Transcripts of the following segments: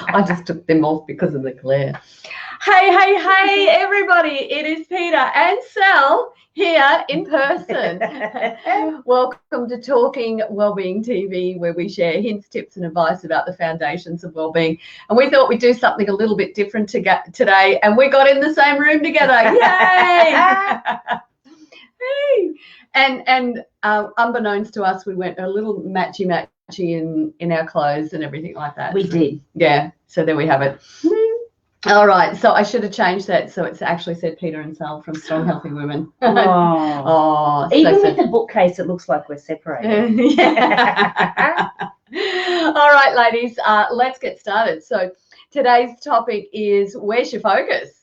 I just took them off because of the glare. Hey, everybody. It is Peter and Sal here in person. Welcome to Talking Wellbeing TV, where we share hints, tips and advice about the foundations of wellbeing. And we thought we'd do something a little bit different today, and we got in the same room together. Yay! Hey. And unbeknownst to us, we went a little matchy in our clothes and everything like that. We did. Yeah, so there we have it. All right, so I should have changed that so it's actually said Peter and Sal from Strong Healthy Women. Even with the bookcase, it looks like we're separated. Yeah. All right, ladies, let's get started. So today's topic is where's your focus?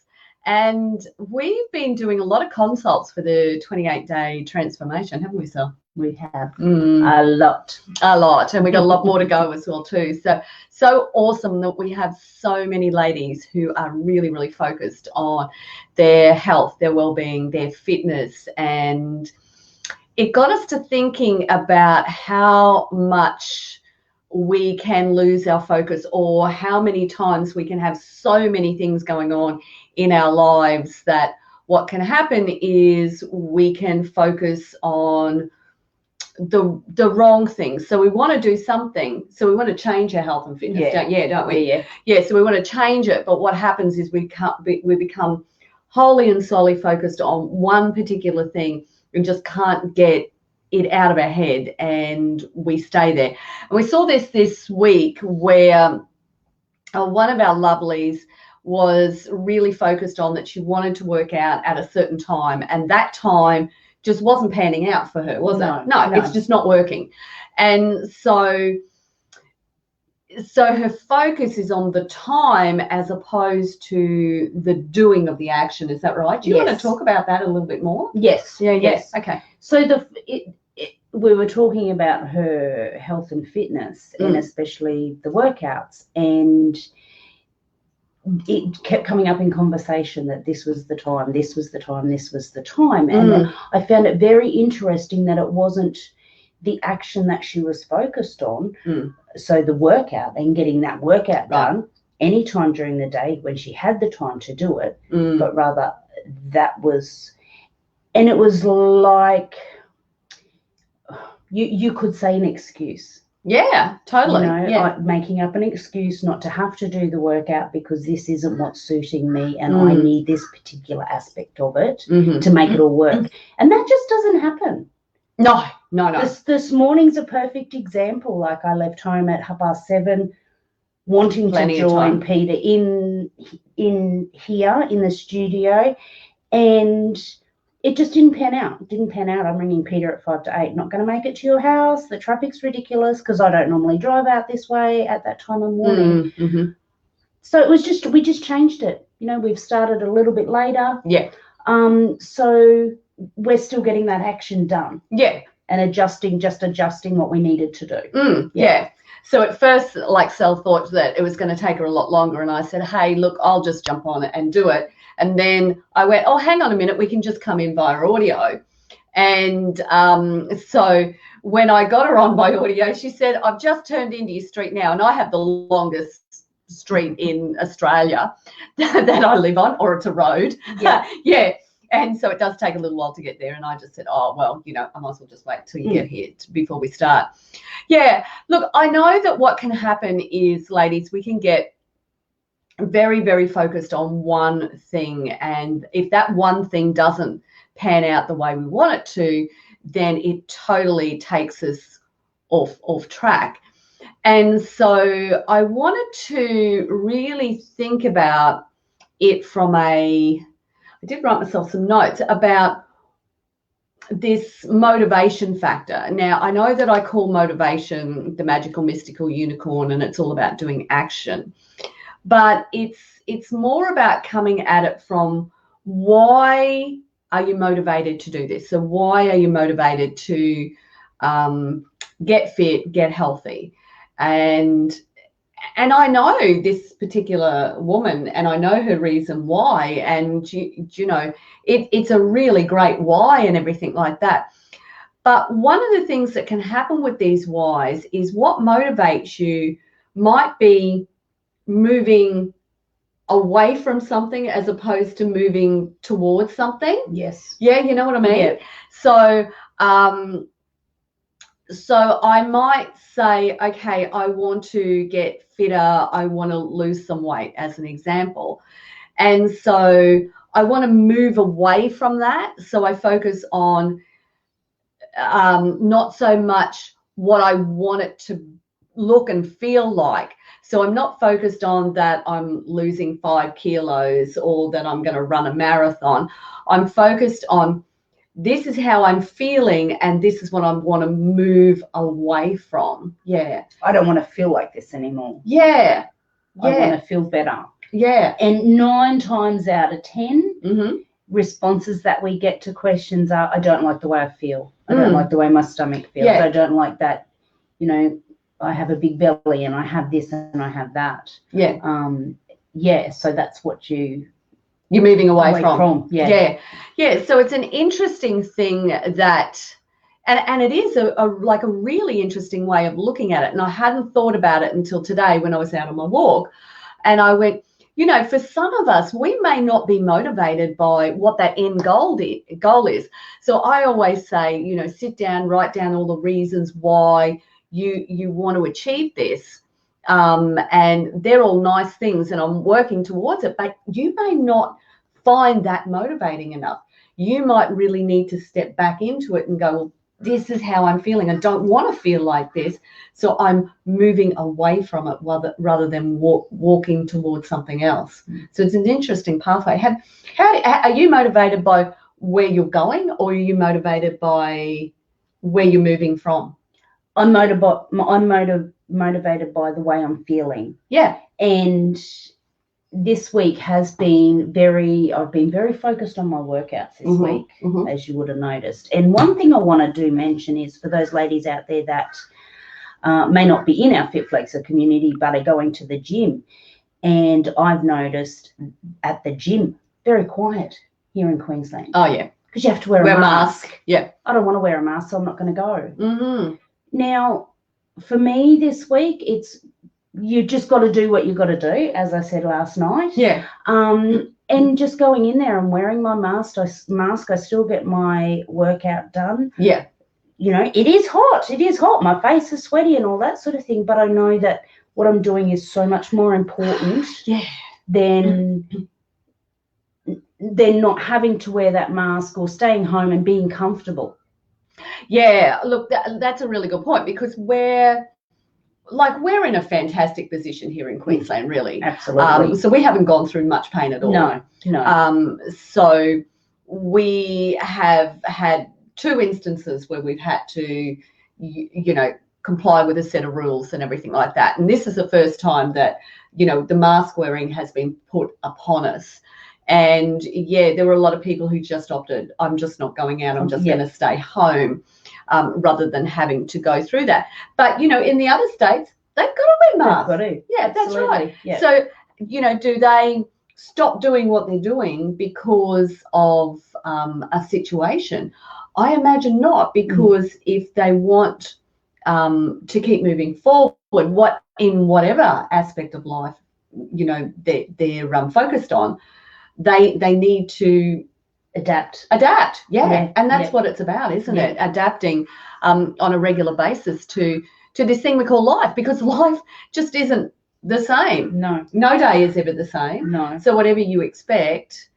And we've been doing a lot of consults for the 28-day transformation, haven't we, Sal? We have a lot. And we got a lot more to go as well too. So awesome that we have so many ladies who are really, really focused on their health, their well-being, their fitness. And it got us to thinking about how much we can lose our focus, or how many times we can have so many things going on in our lives that what can happen is we can focus on the wrong things. So we want to do something. So we want to change our health and fitness, don't we? Yeah. So we want to change it. But what happens is we become wholly and solely focused on one particular thing and just can't get it out of our head, and we stay there. And we saw this week where one of our lovelies was really focused on that she wanted to work out at a certain time, and that time just wasn't panning out for her, was it? No, it's just not working. And so her focus is on the time as opposed to the doing of the action. Is that right? Do you want to talk about that a little bit more? Yes. Yes. Okay. So we were talking about her health and fitness, and especially the workouts, and it kept coming up in conversation that this was the time, this was the time, this was the time. And I found it very interesting that it wasn't the action that she was focused on, so the workout and getting that workout done anytime during the day when she had the time to do it, but rather that was, and it was like you could say an excuse. Yeah, totally. Like making up an excuse not to have to do the workout because this isn't what's suiting me, and I need this particular aspect of it to make it all work. And that just doesn't happen. No. This morning's a perfect example. Like, I left home at 7:30, wanting to join Peter in here in the studio, and it just didn't pan out. I'm ringing Peter at 5 to 8. Not going to make it to your house. The traffic's ridiculous because I don't normally drive out this way at that time of morning. So it was we just changed it. We've started a little bit later. Yeah. So we're still getting that action done. Yeah. And adjusting what we needed to do. Yeah. So at first, like, Sal thought that it was going to take her a lot longer, and I said, hey, look, I'll just jump on it and do it. And then I went, oh, hang on a minute, we can just come in via audio. And so when I got her on by audio, she said, I've just turned into your street now, and I have the longest street in Australia that I live on, or it's a road. Yeah. And so it does take a little while to get there. And I just said, oh, well, I might as well just wait till you get here before we start. Yeah. Look, I know that what can happen is, ladies, we can get very, very focused on one thing. And if that one thing doesn't pan out the way we want it to, then it totally takes us off track. And so I wanted to really think about it I did write myself some notes about this motivation factor. Now, I know that I call motivation the magical, mystical unicorn, and it's all about doing action. But it's more about coming at it from, why are you motivated to do this? So why are you motivated to get fit, get healthy? And I know this particular woman, and I know her reason why, and it's a really great why and everything like that. But one of the things that can happen with these whys is what motivates you might be moving away from something as opposed to moving towards something. Yes. Yeah, you know what I mean? Yeah. So so I might say, okay, I want to get fitter, I want to lose some weight as an example. And so I want to move away from that. So I focus on not so much what I want it to look and feel like. So I'm not focused on that I'm losing 5 kilos or that I'm going to run a marathon. I'm focused on this is how I'm feeling and this is what I want to move away from. Yeah. I don't want to feel like this anymore. Yeah. I want to feel better. Yeah. And 9 times out of 10, responses that we get to questions are, I don't like the way I feel. I don't like the way my stomach feels. Yeah. I don't like that, you know, I have a big belly and I have this and I have that. Yeah. Yeah. So that's what you're moving away from. Yeah. Yeah. Yeah. So it's an interesting thing that, and it is a really interesting way of looking at it. And I hadn't thought about it until today when I was out on my walk. And I went, you know, for some of us, we may not be motivated by what that end goal is. So I always say, you know, sit down, write down all the reasons why you want to achieve this. And they're all nice things and I'm working towards it, but you may not find that motivating enough. You might really need to step back into it and go, well, this is how I'm feeling. I don't want to feel like this. So I'm moving away from it rather than walking towards something else. So it's an interesting pathway. Are you motivated by where you're going or are you motivated by where you're moving from? I'm motivated by the way I'm feeling. Yeah. And this week has been I've been very focused on my workouts this week, as you would have noticed. And one thing I want to mention is for those ladies out there that may not be in our Fit Flexer community, but are going to the gym. And I've noticed at the gym, very quiet here in Queensland. Oh, yeah. Because you have to wear a mask. Yeah. I don't want to wear a mask, so I'm not going to go. Now, for me this week, you just got to do what you got to do, as I said last night. Yeah. And just going in there and wearing my mask, I still get my workout done. Yeah. You know, it is hot. It is hot. My face is sweaty and all that sort of thing. But I know that what I'm doing is so much more important than not having to wear that mask or staying home and being comfortable. Yeah, look, that's a really good point because we're in a fantastic position here in Queensland, really. Absolutely. So we haven't gone through much pain at all. No. So we have had 2 instances where we've had to, you know, comply with a set of rules and everything like that. And this is the first time that, you know, the mask wearing has been put upon us. And yeah, there were a lot of people who just opted, I'm just not going out, I'm just going to stay home, rather than having to go through that. But, you know, in the other states, they've got to wear masks. They've got to. Yeah, Absolutely. that's right. Yeah. So, you know, do they stop doing what they're doing because of a situation? I imagine not, because if they want to keep moving forward, in whatever aspect of life, you know, they're focused on, they need to adapt. Yeah. And that's what it's about, isn't it? Adapting on a regular basis to this thing we call life, because life just isn't the same. No day is ever the same. No. So whatever you expect,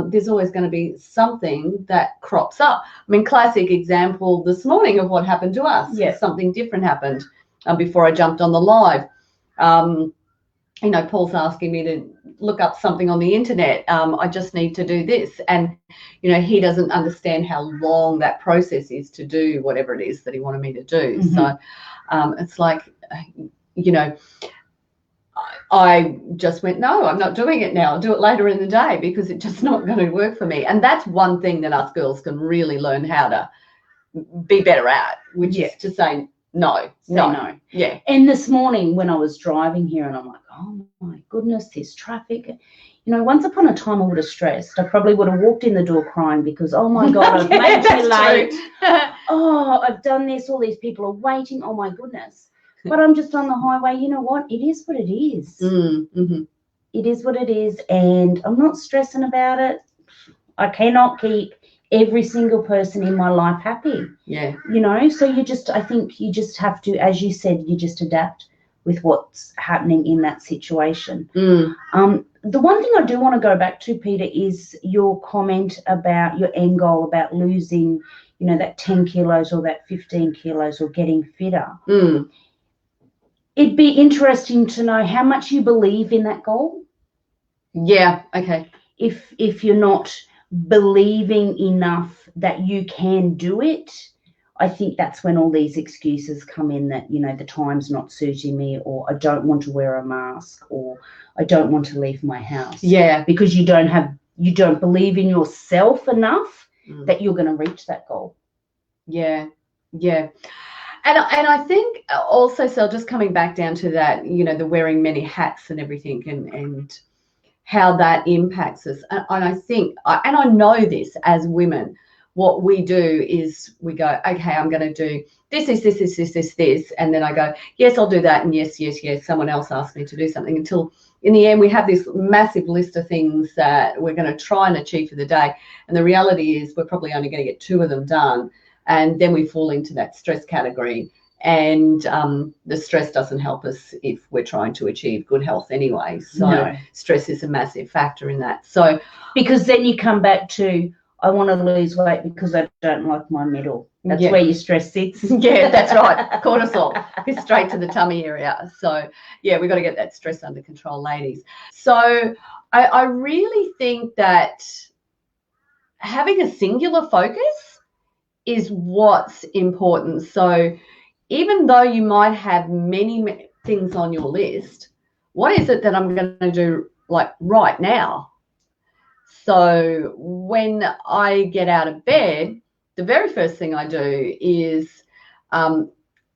there's always going to be something that crops up. I mean, classic example this morning of what happened to us. Yeah. Something different happened before I jumped on the live. You know, Paul's asking me to look up something on the internet. I just need to do this. And, you know, he doesn't understand how long that process is to do whatever it is that he wanted me to do. So it's like, you know, I just went, no, I'm not doing it now. I'll do it later in the day because it's just not going to work for me. And that's one thing that us girls can really learn how to be better at, which is to say no. Yeah. And this morning when I was driving here and I'm like, oh my goodness, this traffic. You know, once upon a time I would have stressed. I probably would have walked in the door crying because, oh my God, I've made you late. Oh, I've done this. All these people are waiting. Oh my goodness. but I'm just on the highway. You know what? It is what it is. Mm-hmm. It is what it is, and I'm not stressing about it. I cannot keep every single person in my life happy. Yeah. You know, so I think you just have to, as you said, you just adapt with what's happening in that situation. The one thing I do want to go back to, Peter, is your comment about your end goal about losing, you know, that 10 kilos or that 15 kilos or getting fitter. It'd be interesting to know how much you believe in that goal. Yeah. Okay. If you're not believing enough that you can do it, I think that's when all these excuses come in that, you know, the time's not suiting me, or I don't want to wear a mask, or I don't want to leave my house. Yeah. Because you don't believe in yourself enough that you're going to reach that goal. Yeah. Yeah. And I think also, so just coming back down to that, you know, the wearing many hats and everything, and how that impacts us. And I think, and I know this as women, what we do is we go, okay, I'm going to do this, and then I go, yes, I'll do that, and yes, someone else asked me to do something, until in the end we have this massive list of things that we're going to try and achieve for the day, and the reality is we're probably only going to get 2 of them done, and then we fall into that stress category. And the stress doesn't help us if we're trying to achieve good health anyway. So stress is a massive factor in that. So because then you come back to, I want to lose weight because I don't like my middle. That's where your stress sits. Yeah, that's right. Cortisol is straight to the tummy area. So yeah, we've got to get that stress under control, ladies. So I really think that having a singular focus is what's important. So even though you might have many things on your list, what is it that I'm going to do like right now? So when I get out of bed, the very first thing I do is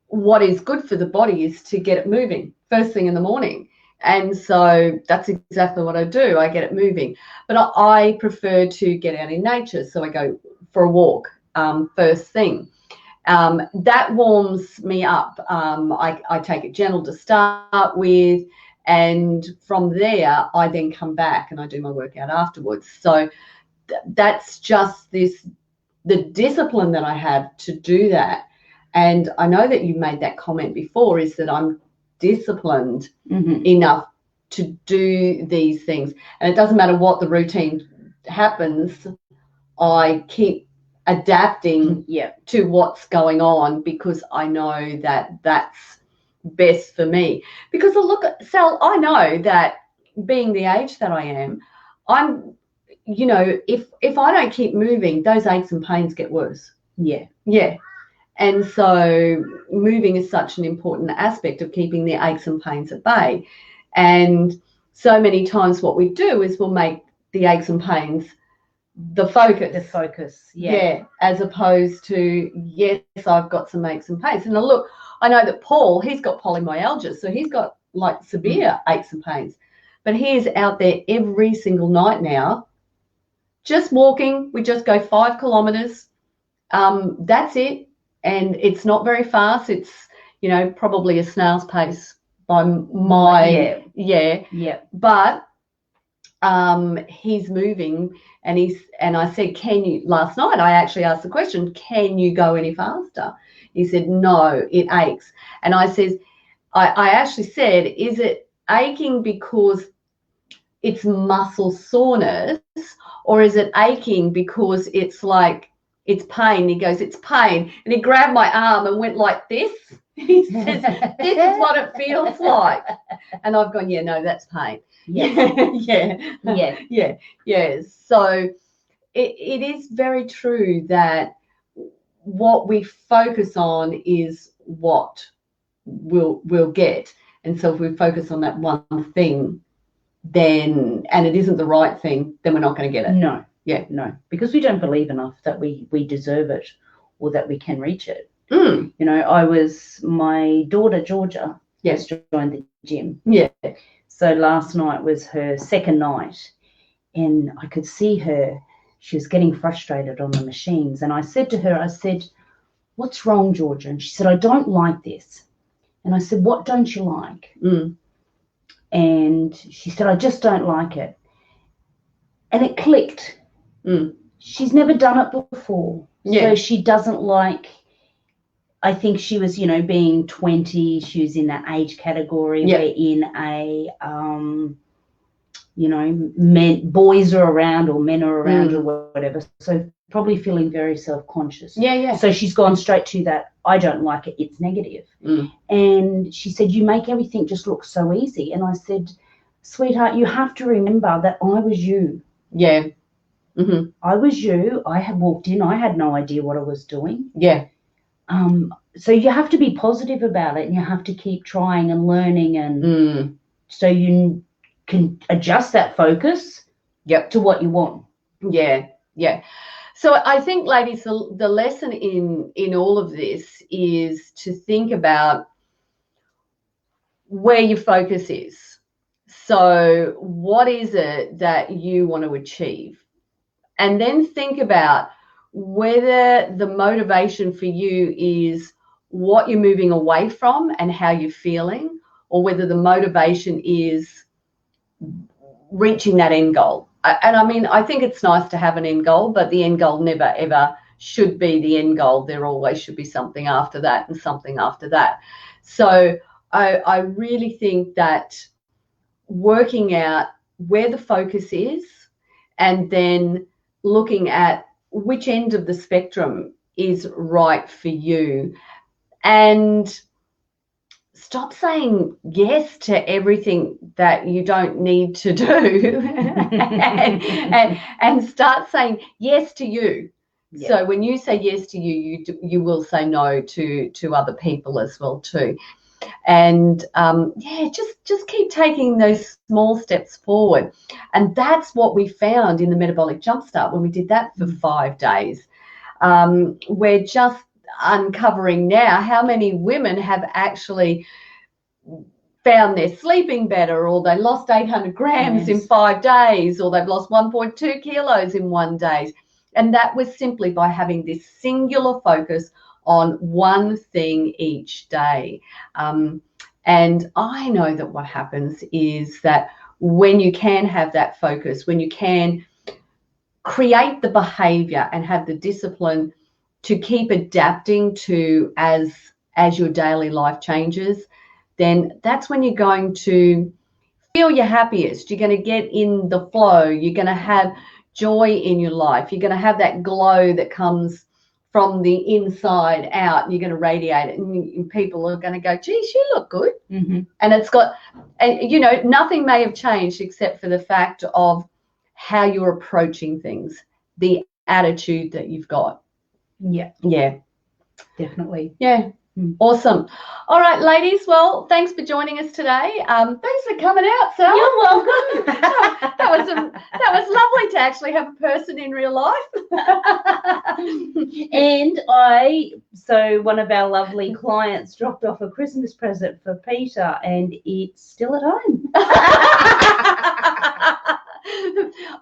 what is good for the body is to get it moving first thing in the morning. And so that's exactly what I do. I get it moving. But I prefer to get out in nature. So I go for a walk first thing. That warms me up. I take it gentle to start with, and from there I then come back and I do my workout afterwards. So that's just the discipline that I have to do that. And I know that you made that comment before, is that I'm disciplined enough to do these things, and it doesn't matter what the routine happens, I keep adapting to what's going on, because I know that that's best for me. Because look, Sal, I know that being the age that I am, I'm, you know, if I don't keep moving, those aches and pains get worse. Yeah. And so moving is such an important aspect of keeping the aches and pains at bay. And so many times what we do is we'll make the aches and pains the focus, as opposed to, yes, I've got some aches and pains. And look, I know that Paul, he's got polymyalgia, so he's got like severe aches and pains, but he is out there every single night now, just walking. We just go 5 kilometers. That's it. And it's not very fast. It's, you know, probably a snail's pace by my, but he's moving, and I said, last night I actually asked the question, can you go any faster? He said, no, it aches. And I actually said, is it aching because it's muscle soreness, or is it aching because it's like, it's pain? He goes, it's pain. And he grabbed my arm and went like this. He says, this is what it feels like. And I've gone, yeah, no, that's pain. Yeah. So it is very true that what we focus on is what we'll get. And so if we focus on that one thing, then, and it isn't the right thing, then we're not going to get it. No. No, because we don't believe enough that we deserve it or that we can reach it. You know, my daughter Georgia has joined the gym. Yeah. So last night was her second night, and I could see her. She was getting frustrated on the machines, and I said to her, what's wrong, Georgia? And she said, I don't like this. And I said, what don't you like? And she said, I just don't like it. And it clicked. She's never done it before. So she doesn't like, I think she was, being 20, she was in that age category where in a, boys are around or men are around or whatever. So probably feeling very self-conscious. So she's gone straight to that, I don't like it, it's negative. And she said, you make everything just look so easy. And I said, sweetheart, you have to remember that I was you. I was you. I had walked in. I had no idea what I was doing. So you have to be positive about it, and you have to keep trying and learning, and so you can adjust that focus to what you want. So I think, ladies, the lesson in all of this is to think about where your focus is. So what is it that you want to achieve? And then think about whether the motivation for you is what you're moving away from and how you're feeling, or whether the motivation is reaching that end goal. And I mean, I think it's nice to have an end goal, but the end goal never, ever should be the end goal. There always should be something after that and something after that. So I really think that working out where the focus is and then looking at which end of the spectrum is right for you, and stop saying yes to everything that you don't need to do and start saying yes to you. So when you say yes to you will say no to other people as well too. And just keep taking those small steps forward. And that's what we found in the Metabolic Jumpstart when we did that for 5 days. We're just uncovering now how many women have actually found they're sleeping better, or they lost 800 grams in 5 days, or they've lost 1.2 kilos in 1 day. And that was simply by having this singular focus on one thing each day. And I know that what happens is that when you can have that focus, when you can create the behavior and have the discipline to keep adapting to as your daily life changes, then that's when you're going to feel your happiest. You're going to get in the flow. You're going to have joy in your life. You're going to have that glow that comes from the inside out, and you're going to radiate it, and people are going to go, geez, you look good. And it's got, and nothing may have changed except for the fact of how you're approaching things, the attitude that you've got. Definitely. Awesome. All right, ladies. Well, thanks for joining us today. Thanks for coming out, Sal. You're welcome. that was lovely to actually have a person in real life. And so one of our lovely clients dropped off a Christmas present for Peter, and it's still at home.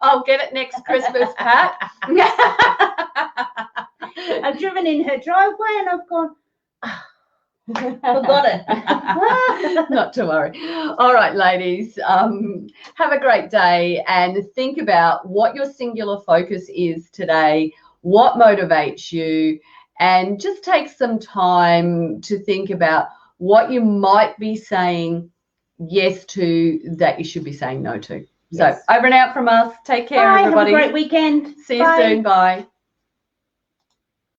I'll get it next Christmas, Pat. I've driven in her driveway and I've gone, forgot it. Not to worry. All right, ladies, have a great day, and think about what your singular focus is today, what motivates you, and just take some time to think about what you might be saying yes to that you should be saying no to. So over and out from us. Take care, everybody. Have a great weekend. See you soon. Bye.